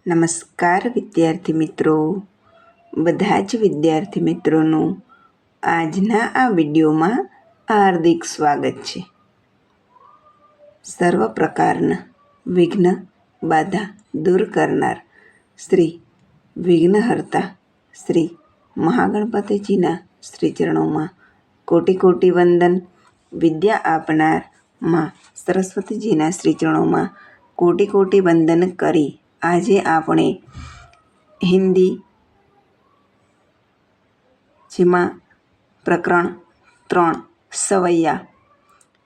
નમસ્કાર વિદ્યાર્થી મિત્રો, બધા જ વિદ્યાર્થી મિત્રોનું આજના આ વિડીયોમાં હાર્દિક સ્વાગત છે. સર્વ પ્રકારના વિઘ્ન બાધા દૂર કરનાર શ્રી વિઘ્નહર્તા શ્રી મહાગણપતિજીના શ્રી ચરણોમાં કોટી કોટી વંદન. વિદ્યા આપનાર માં સરસ્વતીજીના શ્રી ચરણોમાં કોટી કોટી વંદન કરી આજે આપણે હિન્દી જેમાં પ્રકરણ 3 સવૈયા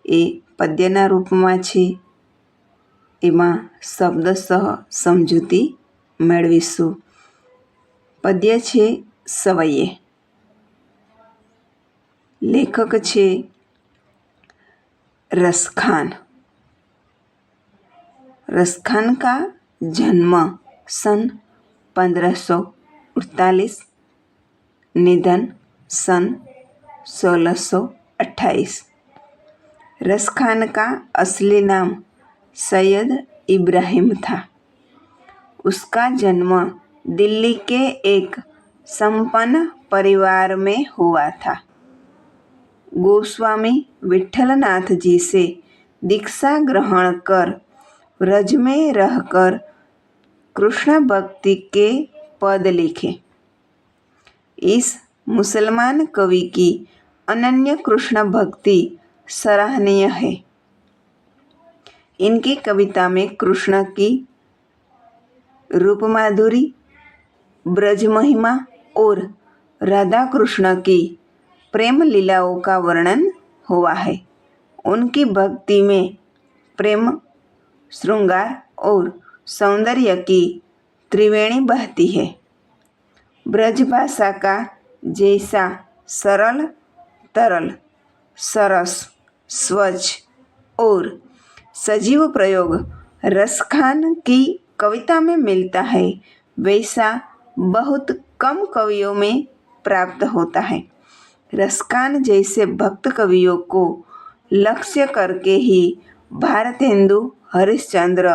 એ પદ્યના રૂપમાં છે, એમાં શબ્દસહ સમજૂતી મેળવીશું. પદ્ય છે સવૈયે. લેખક છે रसखान. रसखान का जन्म सन 1548, निधन सन 1628. रसखान का असली नाम सैयद इब्राहिम था. उसका जन्म दिल्ली के एक संपन्न परिवार में हुआ था. गोस्वामी विठलनाथ जी से दीक्षा ग्रहण कर व्रज में रहकर कृष्ण भक्ति के पद लिखे. इस मुसलमान कवि की अनन्य कृष्ण भक्ति सराहनीय है. इनकी कविता में कृष्ण की रूप माधुरी, ब्रज महिमा और राधा कृष्ण की प्रेम लीलाओं का वर्णन हुआ है. उनकी भक्ति में प्रेम, श्रृंगार और सौंदर्य की त्रिवेणी बहती है. ब्रज भाषा का जैसा सरल, तरल, सरस, स्वच्छ और सजीव प्रयोग रसखान की कविता में मिलता है, वैसा बहुत कम कवियों में प्राप्त होता है. रसखान जैसे भक्त कवियों को लक्ष्य करके ही भारतेंदु हरिश्चंद्र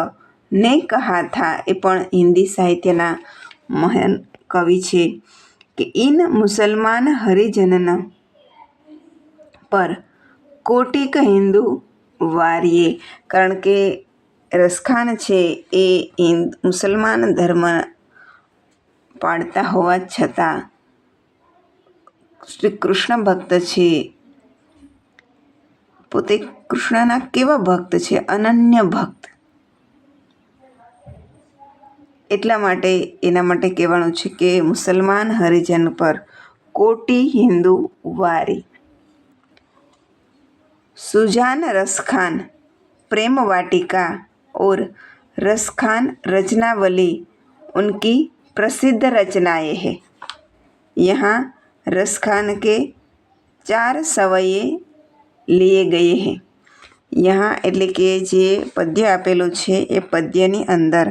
ने कहा था, એ પણ હિન્દી સાહિત્યના મહાન કવિ છે, કે इन मुसलमान हरिजन पर કોટિક હિન્દુ વારીએ. કારણ કે રસખાન છે એ મુસલમાન ધર્મ પાળતા હોવા છતાં શ્રી કૃષ્ણ ભક્ત છે. પોતે કૃષ્ણના કેવા ભક્ત છે? અનન્ય ભક્ત. એટલા માટે એના માટે કહેવાનું છે કે મુસલમાન હરિજન પર કોટી હિન્દુ વારી. सुजान रसखान प्रेम वाटिका और रसखान रचनावली उनकी प्रसिद्ध रचनाएं हैं. यहाँ रसखान के 4 सवये लिए गए हैं. यहाँ એટલે કે જે પદ્ય આપેલું છે એ પદ્યની અંદર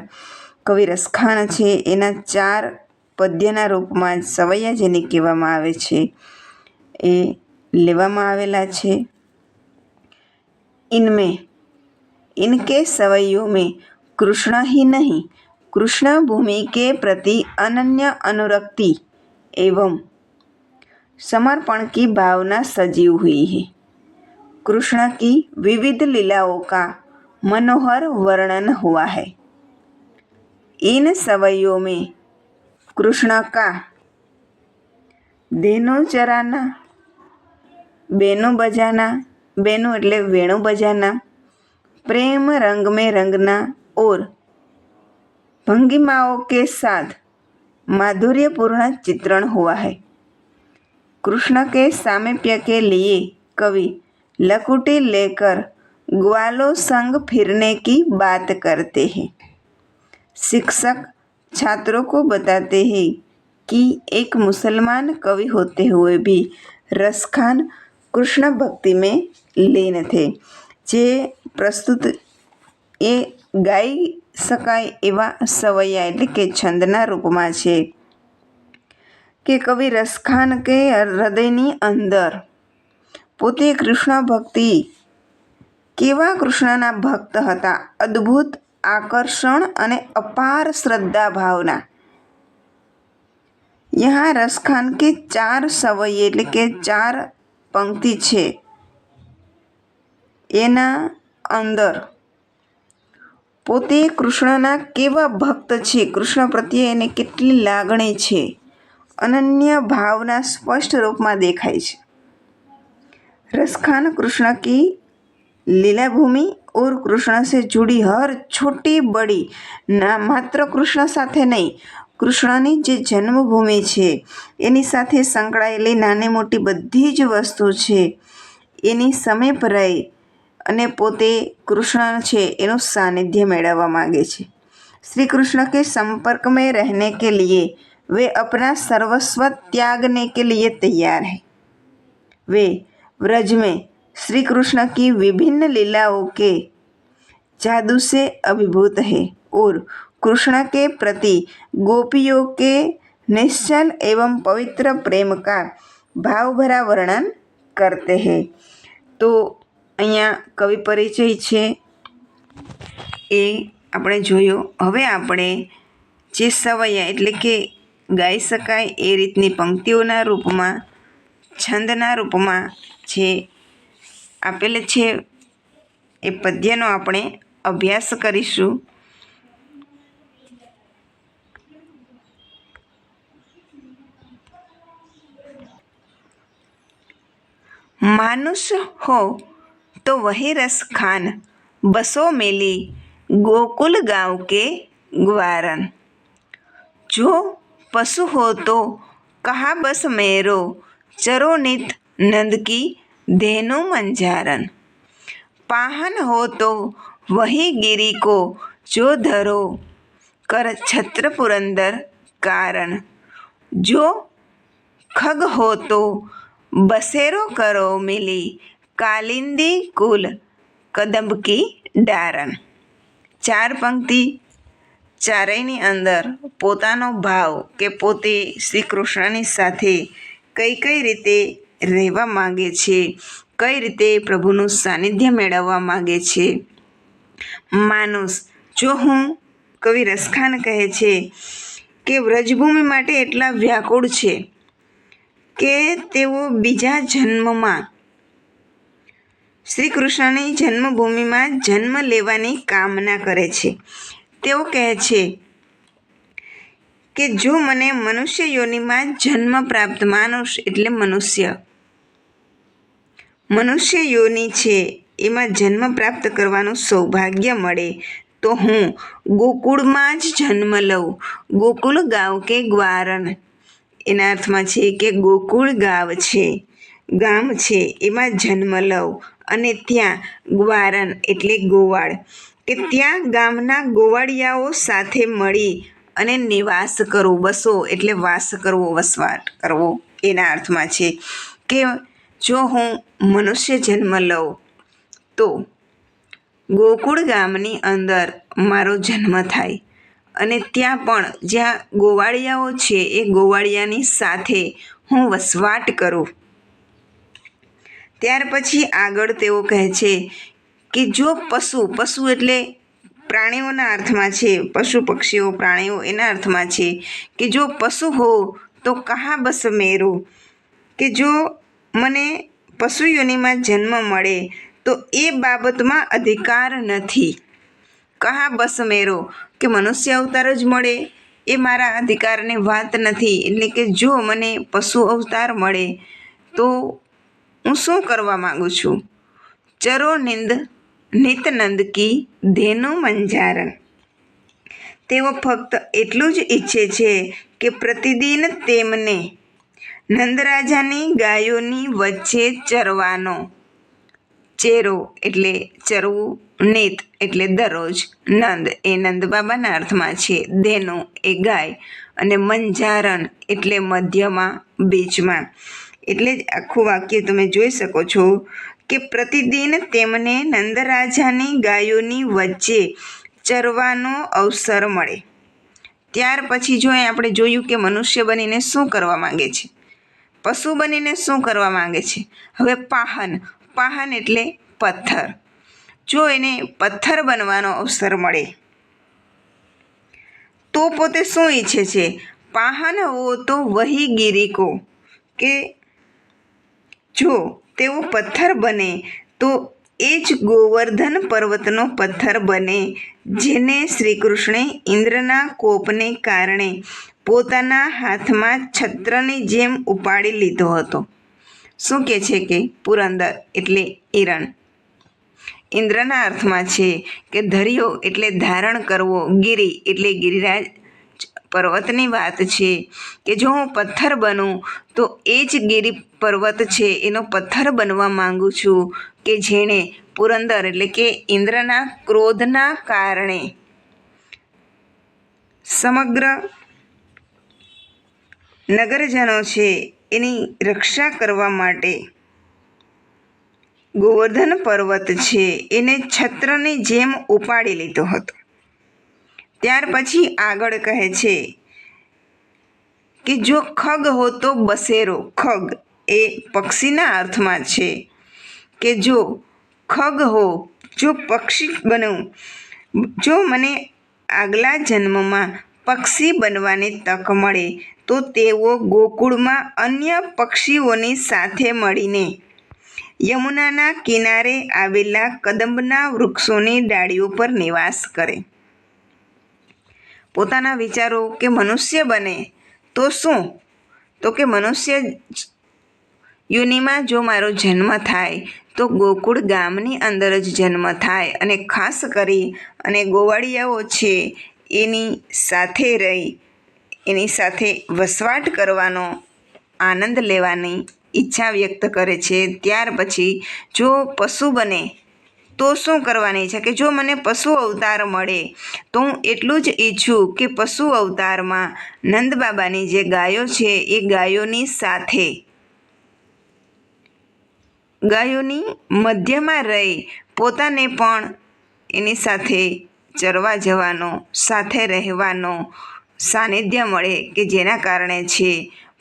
કવિ રસખાન છે એના 4 પદ્યના રૂપમાં સવૈયા જેને કહેવામાં આવે છે એ લેવામાં આવેલા છે. इनमें इनके सवैयों में कृष्ण ही नहीं, कृष्ण भूमि के प्रति अनन्य अनुरक्ति एवं समर्पण की भावना सजीव हुई है. कृष्ण की विविध लीलाओं का मनोहर वर्णन हुआ है. इन सवैयों में कृष्ण का धेनु चराना, बेनु बजाना, बेनु એટલે વેણુ बजाना, प्रेम रंग में रंगना और भंगिमाओं के साथ माधुर्यपूर्ण चित्रण हुआ है. कृष्ण के सामीप्य के लिए कवि लकुटी लेकर ग्वालों संग फिरने की बात करते हैं. शिक्षक छात्रों को बताते हैं कि एक मुसलमान कवि होते हुए भी रसखान कृष्ण भक्ति में લીન थे. જે પ્રસ્તુત એ ગાઈ શકાય એવા સવૈયા એટલે કે છંદના રૂપમાં છે, કે કવિ રસખાન કે હૃદયની અંદર પોતે કૃષ્ણ ભક્તિ કેવા કૃષ્ણના ભક્ત હતા, અદ્ભુત आकर्षण અને अपार श्रद्धा भावना। यहाँ रसखान के 4 सवये એટલે કે 4 पंक्ति છે એના અંદર પોતે કૃષ્ણના કેવા ભક્ત છે, કૃષ્ણ પ્રત્યે એને કેટલી લાગણી છે, अनन्य भावना स्पष्ट रूप में देखाय छे। रसखान कृष्ण की लीला भूमि और कृष्ण से जुड़ी हर छोटी बड़ी ना मात्र कृष्ण साथे नहीं, कृष्णनी जे जन्मभूमि छे एनी साथे संकळायेली नानी मोटी बधी ज वस्तु छे एनी समीप रही अने पोते कृष्ण छे एनुं सानिध्य मेळववा मांगे छे। श्री कृष्ण के संपर्क में रहने के लिए वे अपना सर्वस्व त्यागने के लिए तैयार हैं। वे व्रज में श्री कृष्ण की विभिन्न लीलाओं के जादू से अभिभूत है और कृष्ण के प्रति गोपियों के निश्चल एवं पवित्र प्रेम का भाव भरा वर्णन करते हैं। तो अहींया कवि परिचय छे ए આપણે જોયો। હવે આપણે જે સવયા એટલે કે ગાઈ શકાય એ રીતની પંક્તિઓના રૂપમાં છંદના રૂપમાં જે આપેલ છે એ પદ્યનો આપણે અભ્યાસ કરીશું। मानुष हो तो वही रस खान, बसो मेली गोकुल गांव के ग्वारन। जो पशु हो तो कहा बस मेरो, चरो नित नंद की धेनु मंजारन। पाहन हो तो वही गिरी को जो धरो, कर छत्र पुरंदर कारण। जो खग हो तो बसेरो करो मिली, कालिंदी कुल कदम्ब की डारन। 4 पंक्ति ચારેયની અંદર પોતાનો ભાવ કે પોતે શ્રી કૃષ્ણની સાથે કઈ કઈ રીતે રહેવા માગે છે, કઈ રીતે પ્રભુનું સાનિધ્ય મેળવવા માગે છે। માનુષ જો હું કવિ રસખાન કહે છે કે વ્રજભૂમિ માટે એટલા વ્યાકુળ છે કે તેઓ બીજા જન્મમાં શ્રી કૃષ્ણની જન્મભૂમિમાં જન્મ લેવાની કામના કરે છે। તેઓ કહે છે કે જો મને મનુષ્ય યોનિમાં જન્મ પ્રાપ્ત, માનુષ એટલે મનુષ્ય યોનિ છે એમાં જન્મ પ્રાપ્ત કરવાનું સૌભાગ્ય મળે તો હું ગોકુળમાં જ જન્મ લઉં। ગોકુળ ગાંવ કે ગ્વારન એના અર્થમાં છે કે ગોકુળ ગામ છે એમાં જન્મ લઉં અને ત્યાં ગ્વારન એટલે ગોવાળ કે ત્યાં ગામના ગોવાળિયાઓ સાથે મળી અને નિવાસ કરવો। બસો એટલે વાસ કરવો, વસવાટ કરવો એના અર્થમાં છે કે જો હું મનુષ્ય જન્મ લઉં તો ગોકુળ ગામની અંદર મારો જન્મ થાય અને ત્યાં પણ જ્યાં ગોવાળિયાઓ છે એ ગોવાળિયાની સાથે હું વસવાટ કરું। ત્યાર પછી આગળ તેઓ કહે છે કે જો પશુ એટલે પ્રાણીઓના અર્થમાં છે, પશુ પક્ષીઓ પ્રાણીઓ એના અર્થમાં છે કે જો પશુ હો તો કહા બસ મેરો, કે જો મને પશુ યોનિમાં જન્મ મળે તો એ બાબતમાં અધિકાર નથી। કહા બસ મેરો કે મનુષ્ય અવતાર જ મળે એ મારા અધિકારની વાત નથી, એટલે કે જો મને પશુ અવતાર મળે તો હું શું કરવા માગું છું। ચરો નિતનંદ કી ધેનુ મંજારન, તેઓ ફક્ત એટલું જ ઈચ્છે છે કે પ્રતિદિન તેમને નંદરાજાની ગાયોની વચ્ચે ચરવાનો, ચેરો એટલે ચરવું, નિત એટલે દરરોજ, નંદ એ નંદ બાબાના અર્થમાં છે, ધેનુ એ ગાય અને મંજારન એટલે મધ્યમાં, બીચમાં। એટલે જ આખું વાક્ય તમે જોઈ શકો છો કે પ્રતિદિન તેમને નંદરાજાની ગાયોની વચ્ચે ચરવાનો અવસર મળે। ત્યાર પછી જો આપણે જોયું કે મનુષ્ય બનીને શું કરવા માંગે છે, પશુ બનીને શું કરવા માંગે છે। હવે પાહન એટલે પથ્થર, જો એને પથ્થર બનવાનો અવસર મળે તો પોતે શું ઈચ્છે છે? પાહન હો તો વહી ગિરી કો, કે જો તેઓ પથ્થર બને તો એ જ ગોવર્ધન પર્વતનો પથ્થર બને, જેને શ્રીકૃષ્ણે ઇન્દ્રના કોપને કારણે પોતાના હાથમાં છત્રની જેમ ઉપાડી લીધો હતો. શું કહે છે કે પુરંદર એટલે હિરણ. ઇન્દ્રના અર્થમાં છે કે ધર્યો એટલે ધારણ કરવો, ગિરી એટલે ગિરિરાજ પર્વતની વાત છે કે જો હું પથ્થર બનું તો એ જ ગિરી પર્વત છે એનો પથ્થર બનવા માંગુ છું, કે જેણે પુરંદર એટલે કે ઇન્દ્રના ક્રોધના કારણે સમગ્ર નગરજનો છે એની રક્ષા કરવા માટે ગોવર્ધન પર્વત છે એને છત્રની જેમ ઉપાડી લીધો હતો. ત્યાર પછી આગળ કહે છે કે જો ખગ હો તો બસેરો. ખગ એ પક્ષીના અર્થમાં છે કે જો ખગ હો, જો પક્ષી બનું, જો મને આગલા જન્મમાં પક્ષી બનવાની તક મળે તો તેઓ ગોકુળમાં અન્ય પક્ષીઓની સાથે મળીને યમુનાના કિનારે આવેલા કદંબના વૃક્ષોની ડાળીઓ પર નિવાસ કરે. પોતાના વિચારો કે મનુષ્ય બને તો શું? તો કે મનુષ્ય યોનિમાં જો મારો જન્મ થાય તો ગોકુળ ગામની અંદર જ જન્મ થાય, અને ખાસ કરી અને ગોવાળિયાઓ છે એની સાથે રહી એની સાથે વસવાટ કરવાનો આનંદ લેવાની ઈચ્છા વ્યક્ત કરે છે. ત્યાર પછી જો પશુ બને તો શું કરવાની ઈચ્છા, કે જો મને પશુ અવતાર મળે તો હું એટલું જ ઈચ્છું કે પશુ અવતારમાં નંદ બાબાની જે ગાયો છે એ ગાયોની સાથે ગાયોની મધ્યમાં રહી પોતાને પણ એની સાથે ચરવા જવાનો, સાથે રહેવાનો સાનિધ્ય મળે, કે જેના કારણે છે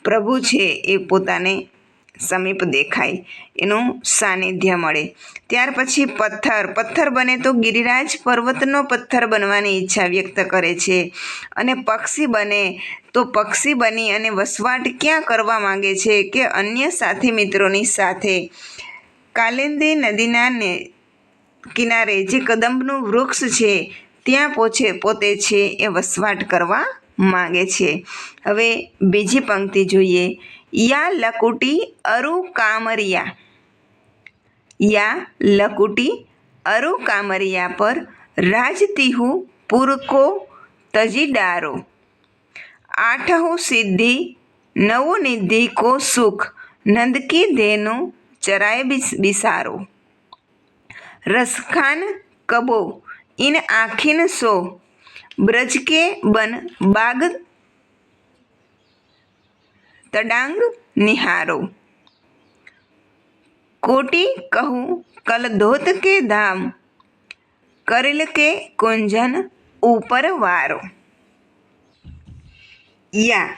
પ્રભુ છે એ પોતાને સમીપ દેખાય, એનું સાનિધ્ય મળે. ત્યાર પછી પથ્થર બને તો ગિરિરાજ પર્વતનો પથ્થર બનવાની ઈચ્છા વ્યક્ત કરે છે, અને પક્ષી બને તો પક્ષી બની અને વસવાટ ક્યાં કરવા માંગે છે, કે અન્ય સાથી મિત્રોની સાથે કાલિંદી નદીના કિનારે જે કદંબનું વૃક્ષ છે ત્યાં પોતે છે એ વસવાટ કરવા માંગે છે. હવે બીજી પંક્તિ જોઈએ. યા લકુટી અરુ કામરિયા. યા લકુટી અરુ કામરિયા પર રાજતિહુ પુરકો તજી ડારો. આઠહુ સિદ્ધિ નવો નિધિ કો સુખ નંદકી ધેનુ ચરાય બિસારો. રસખાન કબો ઇન આખિન સો બ્રજ કે બન બાગ તડાંગ નિહારો. કોટી કહું કલ ધોત કે ધામ કરેલ કે કુંજન ઉપર વારો. યા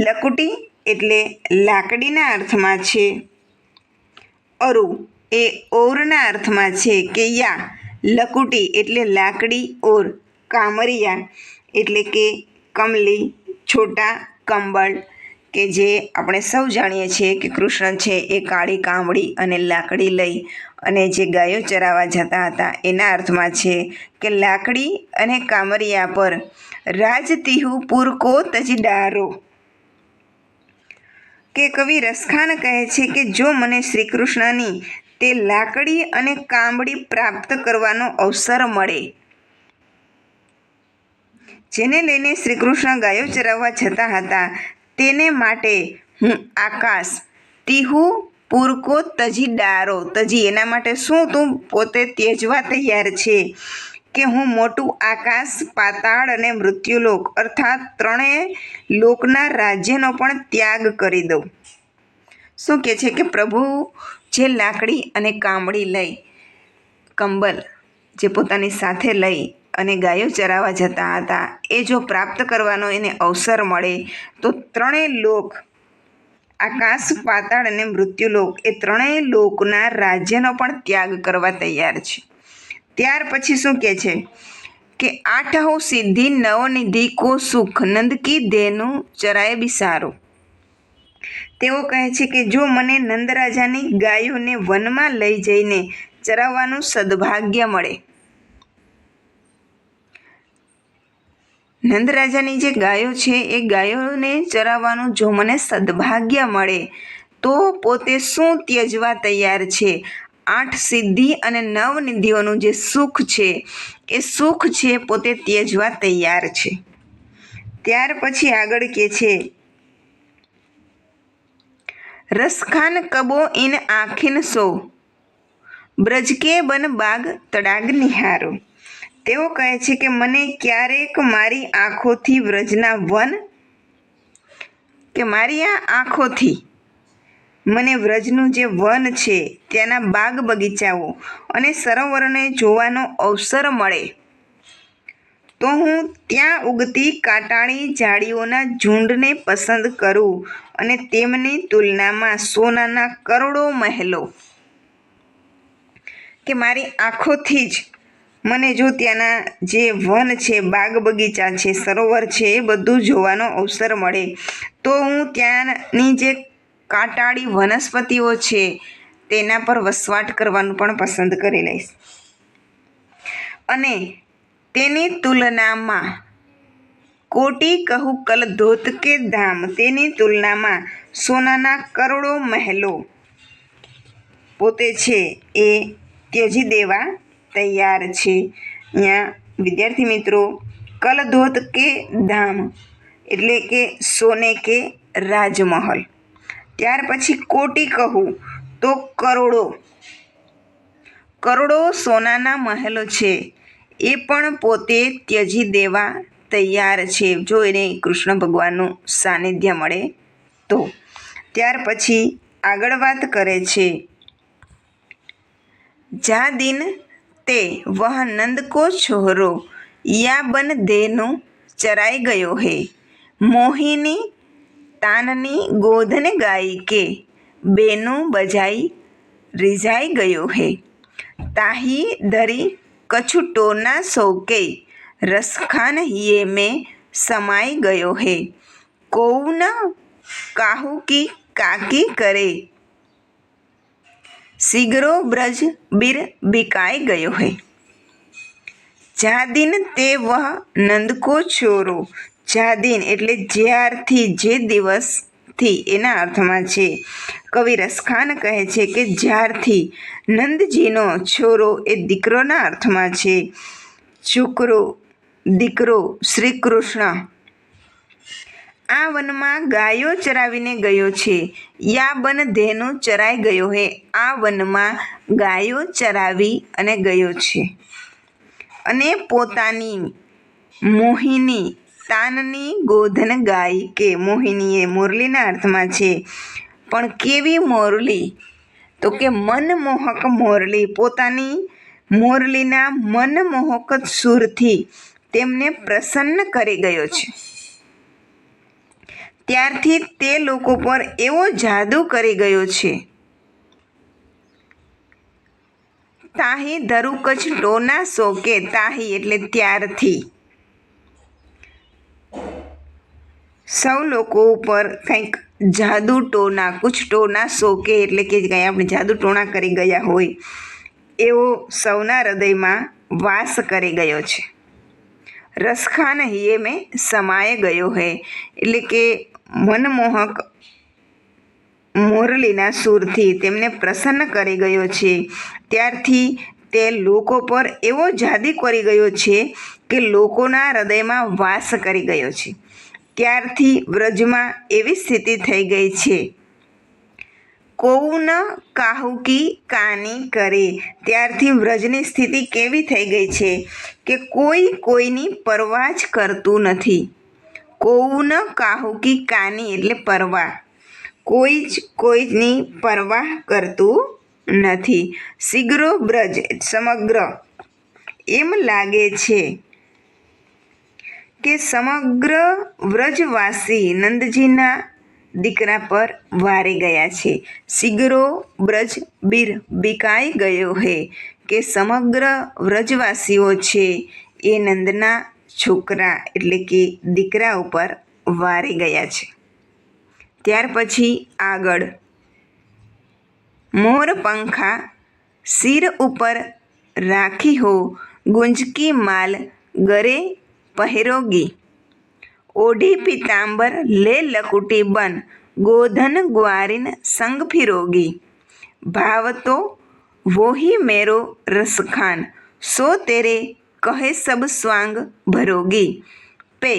લકુટી એટલે લાકડીના અર્થમાં છે. અરુ એ ઓરના અર્થમાં છે, કે યા લકુટી એટલે લાકડી, ઓર કામરિયા એટલે કે કમલી, છોટા કંબળ, કે જે આપણે સૌ જાણીએ છીએ કે કૃષ્ણ છે એ કાળી કામળી અને લાકડી લઈ અને જે ગાયો ચરાવવા જતા હતા એના અર્થમાં છે કે લાકડી અને કામરિયા પર રાજતિહુ પુરકો તજી ડારો. કે કવિ રસખાન કહે છે કે જો મને શ્રી કૃષ્ણની તે લાકડી અને કામળી પ્રાપ્ત કરવાનો અવસર મળે, જેને લઈને શ્રી કૃષ્ણ ગાયો ચરાવવા જતા હતા, તેને માટે હું આકાશ તિહુ પુરકો તજી ડારો. તજી એના માટે શું તું પોતે ત્યજવા તૈયાર છે, કે હું મોટું આકાશ, પાતાળ અને મૃત્યુલોક અર્થાત ત્રણેય લોકના રાજ્યનો પણ ત્યાગ કરી દઉં. શું કહે છે કે પ્રભુ જે લાકડી અને કામળી લઈ, કંબલ જે પોતાની સાથે લઈ અને ગાયો ચરાવવા જતા હતા, એ જો પ્રાપ્ત કરવાનો એને અવસર મળે તો ત્રણેય લોક, આકાશ, પાતાળ અને મૃત્યુલોક, એ ત્રણેય લોકના રાજ્યનો પણ ત્યાગ કરવા તૈયાર છે. ત્યાર પછી શું કહે છે कि 8 सिद्धि नवनिधि को सुख नंद की धेनु चराए बिसारो। તેઓ કહે છે કે જો મને નંદરાજાની ગાયોને વનમાં લઈ જઈને ચરાવવાનું સદભાગ્ય મળે, નંદરાજાની જે ગાયો છે એ ગાયોને ચરાવવાનું જો મને સદભાગ્ય મળે તો પોતે શું ત્યજવા તૈયાર છે? 8 સિદ્ધિ અને 9 નિધિઓનું જે સુખ છે એ સુખ છે પોતે ત્યજવા તૈયાર છે. ત્યાર પછી આગળ કહે છે, રસખાન કબો ઇન આખીન સો બ્રજ કે બન બાગ તડાગ નિહારો. તેઓ કહે છે કે મને ક્યારેક મારી આંખોથી વ્રજના વન કે મારી આ આંખોથી મને વ્રજનું જે વન છે ત્યાંના બાગ બગીચાઓ અને સરોવરોને જોવાનો અવસર મળે તો હું ત્યાં ઉગતી કાંટાળી ઝાડીઓના ઝુંડને પસંદ કરું અને તેમની તુલનામાં સોનાના કરોડો મહેલો કે મારી આંખોથી જ મને જો ત્યાંના જે વન છે, બાગ બગીચા છે, સરોવર છે એ બધું જોવાનો અવસર મળે તો હું ત્યાંની જે કાંટાળી વનસ્પતિઓ છે તેના પર વસવાટ કરવાનું પણ પસંદ કરી લઈશ. અને તેની તુલનામાં કોટી કહું કલ ધોત કે ધામ, તેની તુલનામાં સોનાના કરોડો મહેલો પોતે છે એ ત્યજી દેવા તૈયાર છે. અહીંયા વિદ્યાર્થી મિત્રો, કલધોત કે ધામ એટલે કે સોને કે રાજમહલ. ત્યાર પછી કોટી કહું તો કરોડો સોનાના મહેલો છે એ પણ પોતે ત્યજી દેવા તૈયાર છે જો એને કૃષ્ણ ભગવાનનું સાનિધ્ય મળે તો. ત્યાર પછી આગળ વાત કરે છે, જા દિન તે વહ નંદ કો છોરો યા બન धेनु ચરાઈ ગયો હે મોહિની તાનની ગોધન ગાઈ કે બેનું બજાઈ રીઝાઈ ગયો હે તાહી ધરી કછુટો ના સૌકે રસખાન હિયે મેં સમાઈ ગયો હે કોઉ ન કાહુ કી કાકી કરે શીઘ્રો બ્રજ બીર બિકાઈ ગયો હે. જા દિન તે વહ નંદ કો છોરો, જા દિન એટલે જ્યારથી, જે દિવસથી એના અર્થમાં છે. કવિ રસખાન કહે છે કે જ્યારથી નંદજીનો છોરો એ દીકરોના અર્થમાં છે, છોકરો દીકરો શ્રી કૃષ્ણ આ વનમાં ગાયો ચરાવીને ગયો છે. યા બન धेनु ચરાઈ ગયો હે, આ વનમાં ગાયો ચરાવી અને ગયો છે. અને પોતાની મોહિની તાનની ગોધન ગાય કે મોહિની એ મુરલીના અર્થમાં છે, પણ કેવી મોરલી? તો કે મનમોહક મોરલી. પોતાની મોરલીના મનમોહક સૂરથી તેમને પ્રસન્ન કરી ગયો છે. ત્યારથી તે લોકો પર એવો જાદુ કરી ગયો છે, તાહી ધરું કચ્છ ટોના શોકે, તાહી એટલે ત્યારથી સૌ લોકો ઉપર કંઈક જાદુ ટોના, કુછ ટોના શોકે એટલે કે કંઈ આપણે જાદુ ટોણા કરી ગયા હોય એવો સૌના હૃદયમાં વાસ કરી ગયો છે. રસખાન હિયે મેં સમાય ગયો હે એટલે કે મનમોહક મોરલીના સૂરથી તેમને પ્રસન્ન કરી ગયો છે. ત્યારથી તે લોકો પર એવો જાદુ કરી ગયો છે કે લોકોના હૃદયમાં વાસ કરી ગયો છે. ત્યારથી વ્રજમાં એવી સ્થિતિ થઈ ગઈ છે, કોઉ ન કાહુકી કાની કરે. ત્યારથી વ્રજની સ્થિતિ કેવી થઈ ગઈ છે કે કોઈ કોઈની પરવા જ કરતું નથી. કોઉ ન કાહુકી કાની એટલે પરવા, કોઈ જ કોઈની પરવાહ કરતું નથી. શીઘ્રો બ્રજ સમગ્ર, એમ લાગે છે કે સમગ્ર વ્રજવાસી નંદજીના દીકરા પર વારી ગયા છે. શીઘ્રો બ્રજ બીર બિકાઈ ગયો હે કે સમગ્ર વ્રજવાસીઓ છે એ નંદના છોકરા એટલે કે દીકરા ઉપર વારી ગયા છે. ત્યાર પછી આગળ મોર પંખા સિર ઉપર રાખી હો ગુંજકી માલ ગરે પહેરોગી ઓઢી પીતાંબર લે લકુટી બન ગોધન ગ્વારીન સંગ ફિરોગી ભાવ તો વોહી મેરો રસખાન સો તેરે કહે સબ સ્વાંગ ભરોગી પે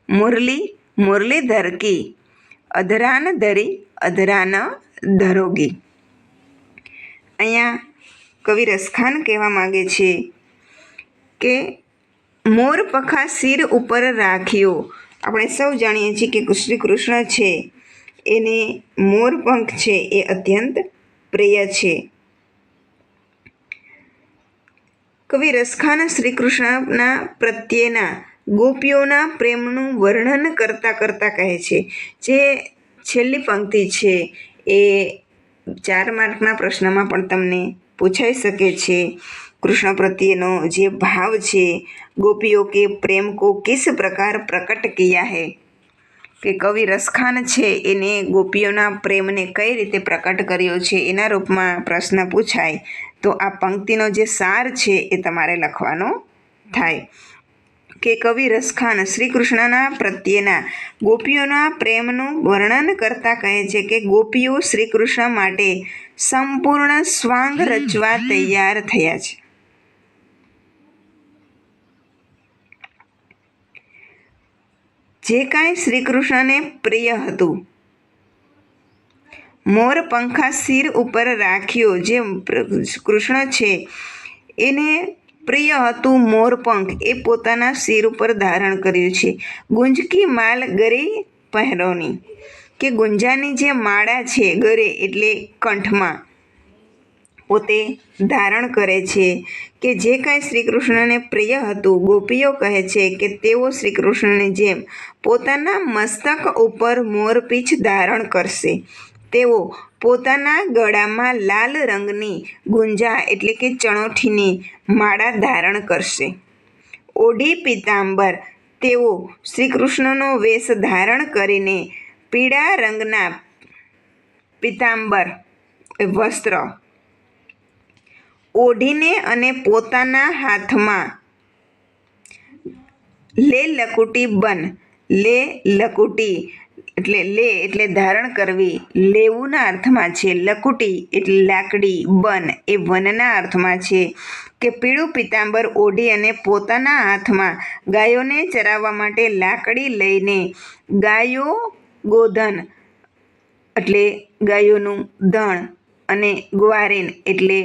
મુરલી મુરલીધર કી અધરાન ધરી અધરાન ધરોગી. અહીંયા કવિ રસખાન કહેવા માગે છે કે મોર પંખા સિર ઉપર રાખ્યો. આપણે સૌ જાણીએ છીએ કે શ્રી કૃષ્ણ છે એને મોરપંખ છે એ અત્યંત પ્રિય છે. કવિ રસખાન શ્રી કૃષ્ણના પ્રત્યેના ગોપીઓના પ્રેમનું વર્ણન કરતાં કહે છે. જે છેલ્લી પંક્તિ છે એ 4 માર્કના પ્રશ્નમાં પણ તમને પૂછાઈ શકે છે. કૃષ્ણ પ્રત્યેનો જે ભાવ છે, ગોપીઓ કે પ્રેમ કો કિસ પ્રકાર પ્રકટ કિયા હૈ, કે કવિ રસખાન છે એને ગોપીઓના પ્રેમને કઈ રીતે પ્રકટ કર્યો છે એના રૂપમાં પ્રશ્ન પૂછાય તો આ પંક્તિનો જે સાર છે એ તમારે લખવાનો થાય કે કવિ રસખાન શ્રી કૃષ્ણના પ્રત્યેના ગોપીઓના પ્રેમનું વર્ણન કરતાં કહે છે કે ગોપીઓ શ્રી કૃષ્ણ માટે સંપૂર્ણ સ્વાંગ રચવા તૈયાર થયા છે. જે કાંઈ શ્રી કૃષ્ણને પ્રિય હતું, મોર પંખા સિર ઉપર રાખ્યો. જે કૃષ્ણ છે એને પ્રિય હતું મોરપંખ, એ પોતાના સિર ઉપર ધારણ કર્યું છે. ગુંજકી માલ ગરે પહેરોની, કે ગુંજાની જે માળા છે, ગરે એટલે કંઠમાં, પોતે ધારણ કરે છે. કે જે કાંઈ શ્રી કૃષ્ણને પ્રિય હતું, ગોપીઓ કહે છે કે તેઓ શ્રી કૃષ્ણની જેમ પોતાના મસ્તક ઉપર મોરપીંછ ધારણ કરશે. તેઓ પોતાના ગળામાં લાલ રંગની ગુંજા એટલે કે ચણોઠીની માળા ધારણ કરશે. ઓઢી પીતાંબર, તેઓ શ્રી કૃષ્ણનો વેશ ધારણ કરીને પીળા રંગના પીતાંબર વસ્ત્ર ઓઢીને અને પોતાના હાથમાં લે લકુટી બન, લે લકુટી એટલે લે એટલે ધારણ કરવી, લેવુંના અર્થમાં છે. લકુટી એટલે લાકડી, બન એ વનના અર્થમાં છે. કે પીળું પીતાંબર ઓઢી અને પોતાના હાથમાં ગાયોને ચરાવવા માટે લાકડી લઈને ગાયો ગોધન એટલે ગાયોનું ધણ અને ગ્વારીન એટલે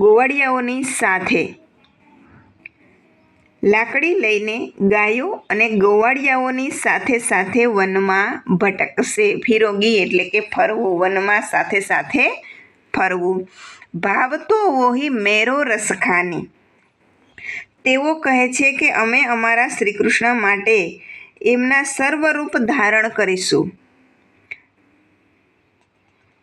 ગોવાળિયાઓની સાથે લાકડી લઈને ગાયો અને ગોવાળિયાઓની સાથે વનમાં ભટકશે. ફિરોગી એટલે કે ફરવું, વનમાં સાથે ફરવું. ભાવ તો વોહી મેરો રસખાની, તેઓ કહે છે કે અમે અમારા શ્રી કૃષ્ણ માટે એમના સર્વરૂપ ધારણ કરીશું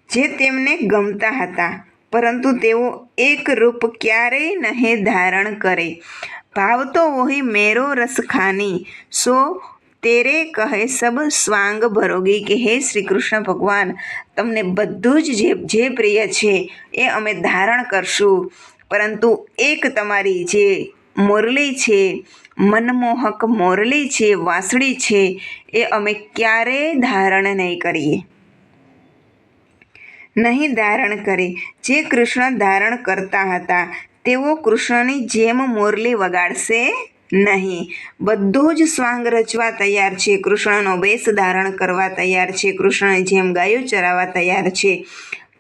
જે તેમને ગમતા હતા, પરંતુ તેઓ એક રૂપ ક્યારેય નહીં ધારણ કરે. ભાવ તો વોહી મેરો રસખાની સો તેરે કહે સબ સ્વાંગ ભરોગી, કે હે શ્રી કૃષ્ણ ભગવાન, તમને બધું જ જે પ્રિય છે એ અમે ધારણ કરશું, પરંતુ એક તમારી જે મુરલી છે, મનમોહક મોરલી છે, વાંસળી છે, એ અમે ક્યારેય ધારણ નહીં કરીએ, નહીં ધારણ કરે. જે કૃષ્ણ ધારણ કરતા હતા તેઓ કૃષ્ણની જેમ મોરલી વગાડશે નહીં. બધું જ સ્વાંગ રચવા તૈયાર છે, કૃષ્ણનો વેશ ધારણ કરવા તૈયાર છે, કૃષ્ણની જેમ ગાયો ચરાવવા તૈયાર છે,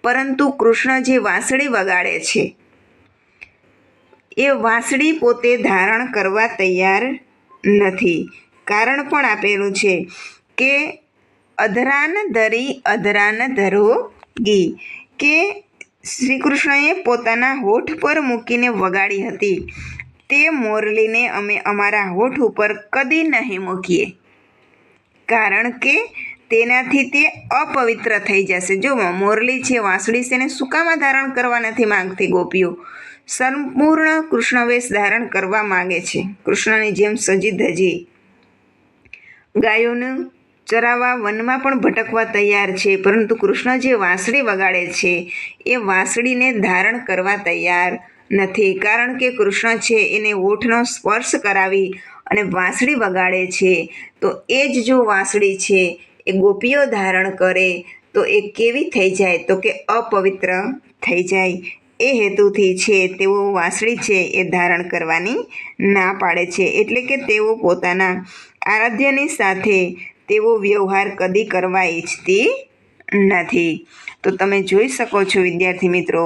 પરંતુ કૃષ્ણ જે વાંસળી વગાડે છે એ વાંસળી પોતે ધારણ કરવા તૈયાર નથી. કારણ પણ આપેલું છે કે અધરાન ધરી અધરાન ધરોગી, કે શ્રી કૃષ્ણએ પોતાના હોઠ પર મૂકીને વગાડી હતી તે મોરલીને અમે અમારા હોઠ ઉપર કદી નહીં મૂકીએ, કારણ કે તેનાથી તે અપવિત્ર થઈ જશે. જો મોરલી છે, વાંસળી છે, એને સુકામાં ધારણ કરવા નથી માંગતી ગોપીઓ, સંપૂર્ણ કૃષ્ણવેશ ધારણ કરવા માગે છે. કૃષ્ણની જેમ સજી ધજી ગાયોનું ચરાવવા વનમાં પણ ભટકવા તૈયાર છે, પરંતુ કૃષ્ણ જે વાંસળી વગાડે છે એ વાંસળીને ધારણ કરવા તૈયાર નથી. કારણ કે કૃષ્ણ છે એને ઓઠનો સ્પર્શ કરાવી અને વાંસળી વગાડે છે. તો એ જ જો વાંસળી છે એ ગોપીઓ ધારણ કરે તો એ કેવી થઈ જાય? તો કે અપવિત્ર થઈ જાય. એ હેતુથી છે તેઓ વાંસળી છે એ ધારણ કરવાની ના પાડે છે. એટલે કે તેઓ પોતાના આરાધ્યની સાથે તેવો વ્યવહાર કદી કરવા ઈચ્છતી નથી. તો તમે જોઈ શકો છો વિદ્યાર્થી મિત્રો,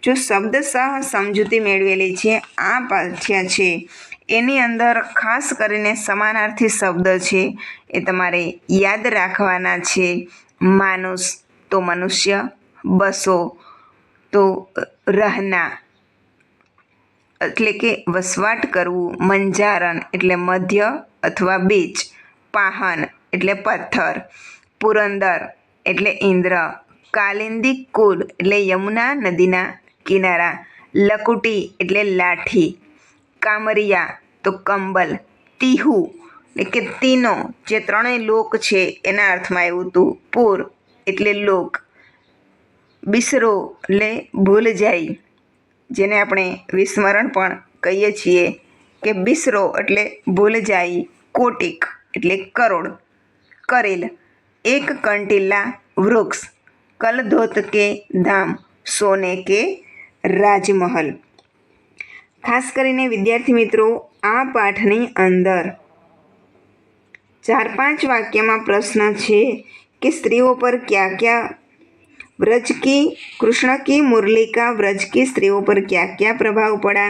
જો શબ્દસહ સમજૂતી મેળવેલી છે આ પાઠ્ય છે એની અંદર ખાસ કરીને સમાનાર્થી શબ્દ છે એ તમારે યાદ રાખવાના છે. માનુષ તો મનુષ્ય, બસો તો રહના એટલે કે વસવાટ કરવું, મંજારણ એટલે મધ્ય અથવા બીચ, પાહન એટલે પથ્થર, પુરંદર એટલે ઇન્દ્ર, કાલિંદી કુલ એટલે યમુના નદીના કિનારા, લકુટી એટલે લાઠી, કામરિયા તો કંબલ, તિહુ એટલે કે તીનો જે ત્રણેય લોક છે એના અર્થમાં એવું હતું, પૂર એટલે લોક, બિસરો એટલે ભૂલ જાય જેને આપણે વિસ્મરણ પણ કહીએ છીએ કે બિસરો એટલે ભૂલ જાય, કોટિક એટલે કરોડ, કરેલ એક કંટીલા વૃક્ષ, કલધોત કે ધામ, સોને કે રાજમહલ. ખાસ કરીને વિદ્યાર્થી મિત્રો આ પાઠની અંદર 4-5 વાક્યમાં પ્રશ્ન છે કે સ્ત્રીઓ પર क्या क्या व्रज की कृष्ण की मुरली का व्रज की स्त्रियों पर क्या क्या प्रभाव पड़ा,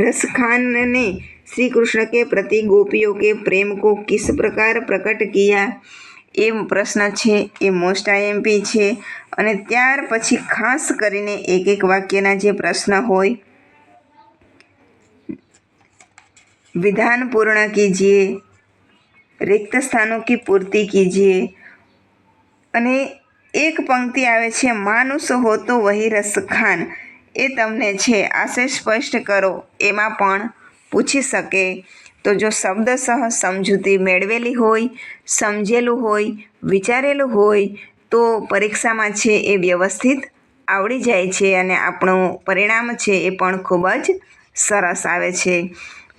रसखान ने श्री कृष्ण के प्रति गोपियों के प्रेम को किस प्रकार प्रकट किया. એ પ્રશ્ન છે એ મોસ્ટ આઈએમપી છે. અને ત્યાર પછી ખાસ કરીને એક વાક્યના જે પ્રશ્ન હોય, विधान पूर्ण कीजिए, रिक्त स्थानों की पूर्ति कीजिए. અને એક પંક્તિ આવે છે માનુષ હો તો વહી રસખાન, એ તમને છે આશય સ્પષ્ટ કરો એમાં પણ પૂછી શકે. તો જો શબ્દસહ સમજૂતી મેળવેલી હોય, સમજેલું હોય, વિચારેલું હોય તો પરીક્ષામાં છે એ વ્યવસ્થિત આવડી જાય છે અને આપણું પરિણામ છે એ પણ ખૂબ જ સરસ આવે છે.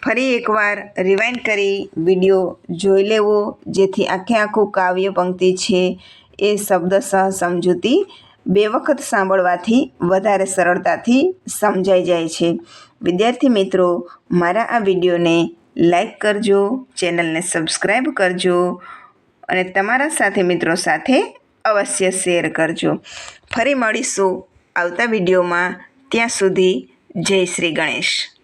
ફરી એકવાર રિવાઇન્ડ કરી વિડીયો જોઈ લેવો જેથી આખું કાવ્ય પંક્તિ છે એ શબ્દસહ સમજૂતી 2 વખત સાંભળવાથી વધારે સરળતાથી સમજાઈ જાય છે. વિદ્યાર્થી મિત્રો, મારા આ વિડીયોને લાઈક કરજો, ચેનલને સબસ્ક્રાઈબ કરજો અને તમારા સાથે મિત્રો સાથે અવશ્ય શેર કરજો. ફરી મળીશું આવતા વિડીયોમાં. ત્યાં સુધી જય શ્રી ગણેશ.